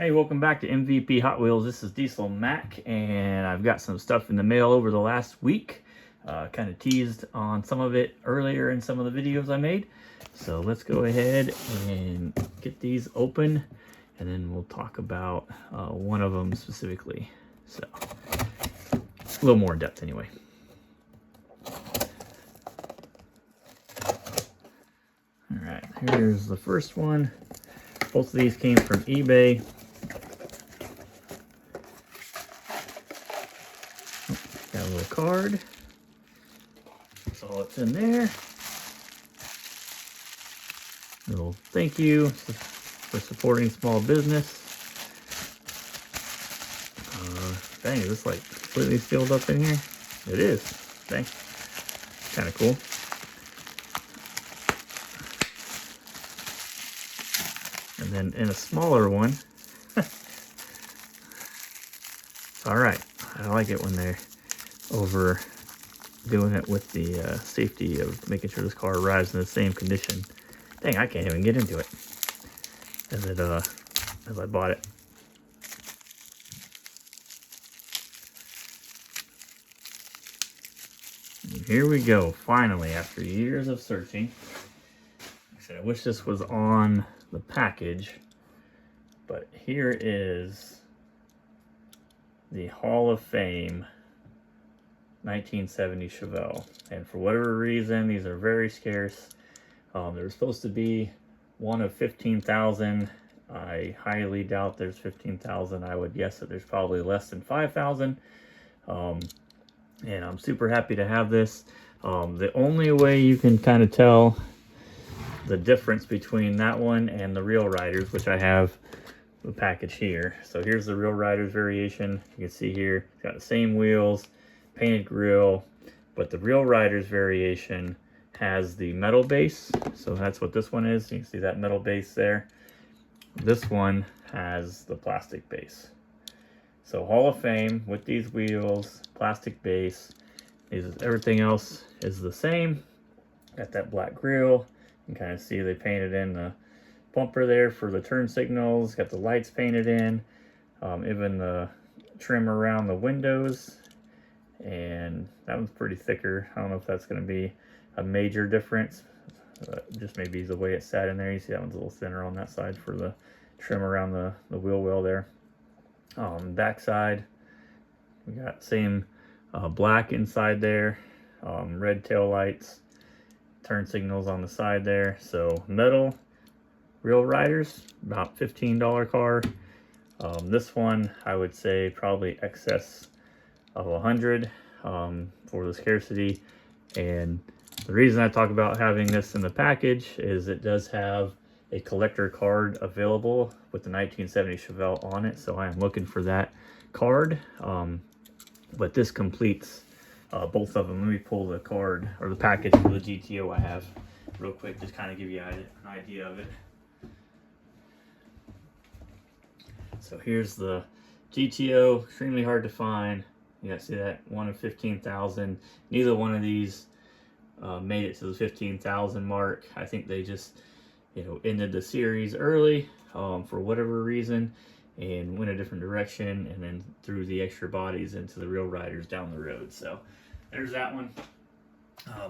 Hey, welcome back to MVP Hot Wheels. This is Diesel Mac, and I've got some stuff in the mail over the last week. Kind of teased on some of it earlier in some of the videos I made. So let's go ahead and get these open, and then we'll talk about one of them specifically. So a little more in depth anyway. All right, here's the first one. Both of these came from eBay. Got a little card. That's all that's in there. A little thank you for supporting small business. Dang, is this like completely sealed up in here? It is. Dang. Kind of cool. And then in a smaller one, all right, I like it when they're over doing it with the safety of making sure this car arrives in the same condition. Dang, I can't even get into it as I bought it. And here we go, finally, after years of searching. Like I said, I wish this was on the package, but here is the Hall of Fame 1970 Chevelle, and for whatever reason these are very scarce. There was supposed to be one of 15,000. I highly doubt there's 15,000. I would guess that there's probably less than 5,000. And I'm super happy to have this. The only way you can kind of tell the difference between that one and the Real Riders, which I have the package here. So here's the Real Riders variation. You can see here it's got the same wheels, painted grille, but the Real Riders variation has the metal base. So that's what this one is. You can see that metal base there. This one has the plastic base. So Hall of Fame with these wheels, plastic base. Everything else is the same. Got that black grille. You can kind of see they painted in the bumper there for the turn signals. Got the lights painted in. Even the trim around the windows. And that one's pretty thicker. I don't know if that's going to be a major difference. Just maybe the way it sat in there. You see that one's a little thinner on that side for the trim around the wheel well there. Back side, we got same black inside there. Red tail lights, turn signals on the side there. So metal, Real Riders, about $15 car. This one I would say probably excess of 100 for the scarcity. And the reason I talk about having this in the package is it does have a collector card available with the 1970 Chevelle on it, so I am looking for that card. But this completes both of them. Let me pull the card or the package for the GTO I have real quick, just kind of give you an idea of it. So here's the GTO, extremely hard to find. You guys see that, one of 15,000. Neither one of these made it to the 15,000 mark. I think they just, ended the series early for whatever reason and went a different direction, and then threw the extra bodies into the Real Riders down the road. So there's that one.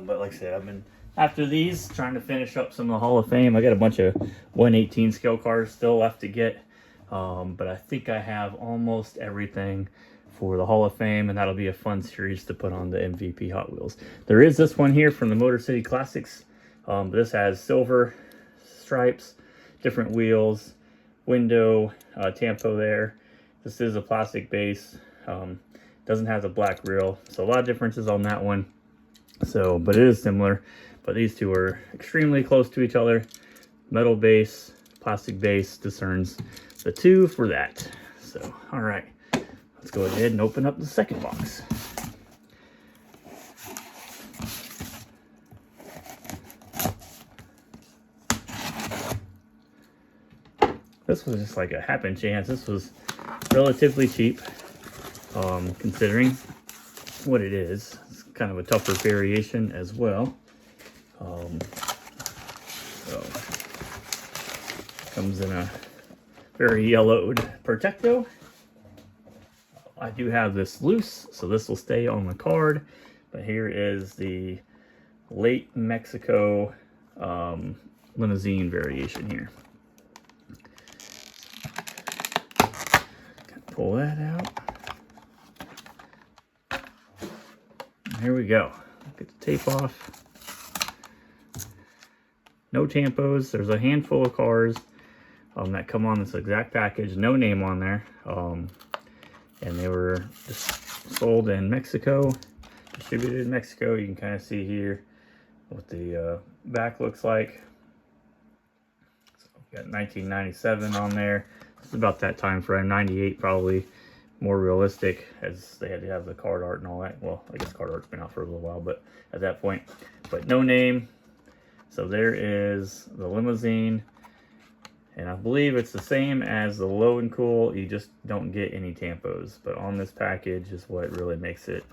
But like I said, I've been after these trying to finish up some of the Hall of Fame. I got a bunch of 1/18 scale cars still left to get, but I think I have almost everything for the Hall of Fame, and that'll be a fun series to put on the MVP Hot Wheels. There is this one here from the Motor City Classics. This has silver stripes, different wheels, window, tampo there. This is a plastic base. Doesn't have the black grille, so a lot of differences on that one. So, but it is similar. But these two are extremely close to each other. Metal base, plastic base discerns the two for that. So, all right. Let's go ahead and open up the second box. This was just like a happen chance. This was relatively cheap, considering what it is. It's kind of a tougher variation as well. So comes in a very yellowed Protecto. I do have this loose, so this will stay on the card. But here is the late Mexico limousine variation here. Pull that out. Here we go. Get the tape off. No tampos. There's a handful of cars that come on this exact package. No name on there. And they were just sold in Mexico, distributed in Mexico. You can kind of see here what the back looks like. So we've got 1997 on there. It's about that time frame. 98 probably more realistic, as they had to have the card art and all that. Well, I guess card art's been out for a little while, but at that point. But no name. So there is the limousine. And I believe it's the same as the Low and Cool, you just don't get any tampos. But on this package is what really makes it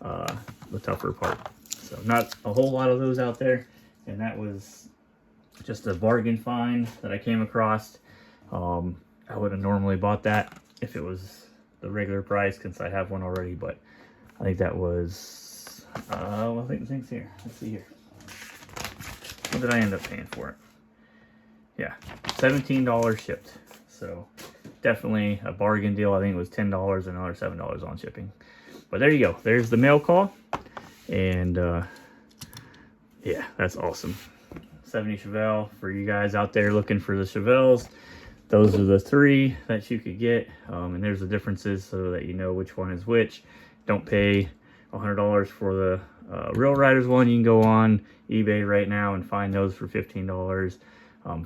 the tougher part. So not a whole lot of those out there. And that was just a bargain find that I came across. I would have normally bought that if it was the regular price, since I have one already. But I think that was, I think the thing's here. Let's see here. What did I end up paying for it? Yeah, $17 shipped. So definitely a bargain deal. I think it was $10 and another $7 on shipping. But there you go. There's the mail call. And yeah, that's awesome. 70 Chevelle for you guys out there looking for the Chevelles. Those are the three that you could get. And there's the differences so that you know which one is which. Don't pay $100 for the Real Riders one. You can go on eBay right now and find those for $15.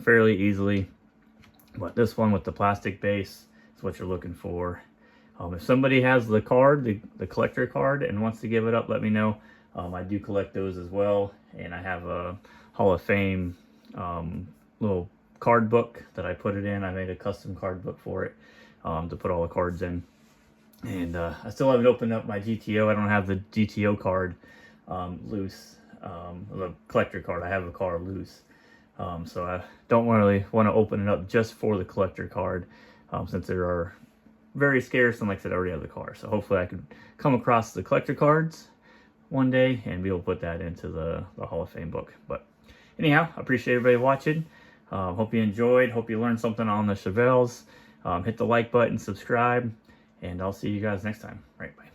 Fairly easily. But this one with the plastic base is what you're looking for. If somebody has the card, the collector card, and wants to give it up, let me know. I do collect those as well, and I have a Hall of Fame little card book that I put it in. I made a custom card book for it to put all the cards in. And I still haven't opened up my GTO. I don't have the GTO card loose, the collector card. I have the card loose. So I don't really want to open it up just for the collector card, since there are very scarce, and like I said, I already have the car. So hopefully I can come across the collector cards one day and be able to put that into the Hall of Fame book. But anyhow, I appreciate everybody watching. Hope you enjoyed. Hope you learned something on the Chevelles. Hit the like button, subscribe, and I'll see you guys next time. Right, bye.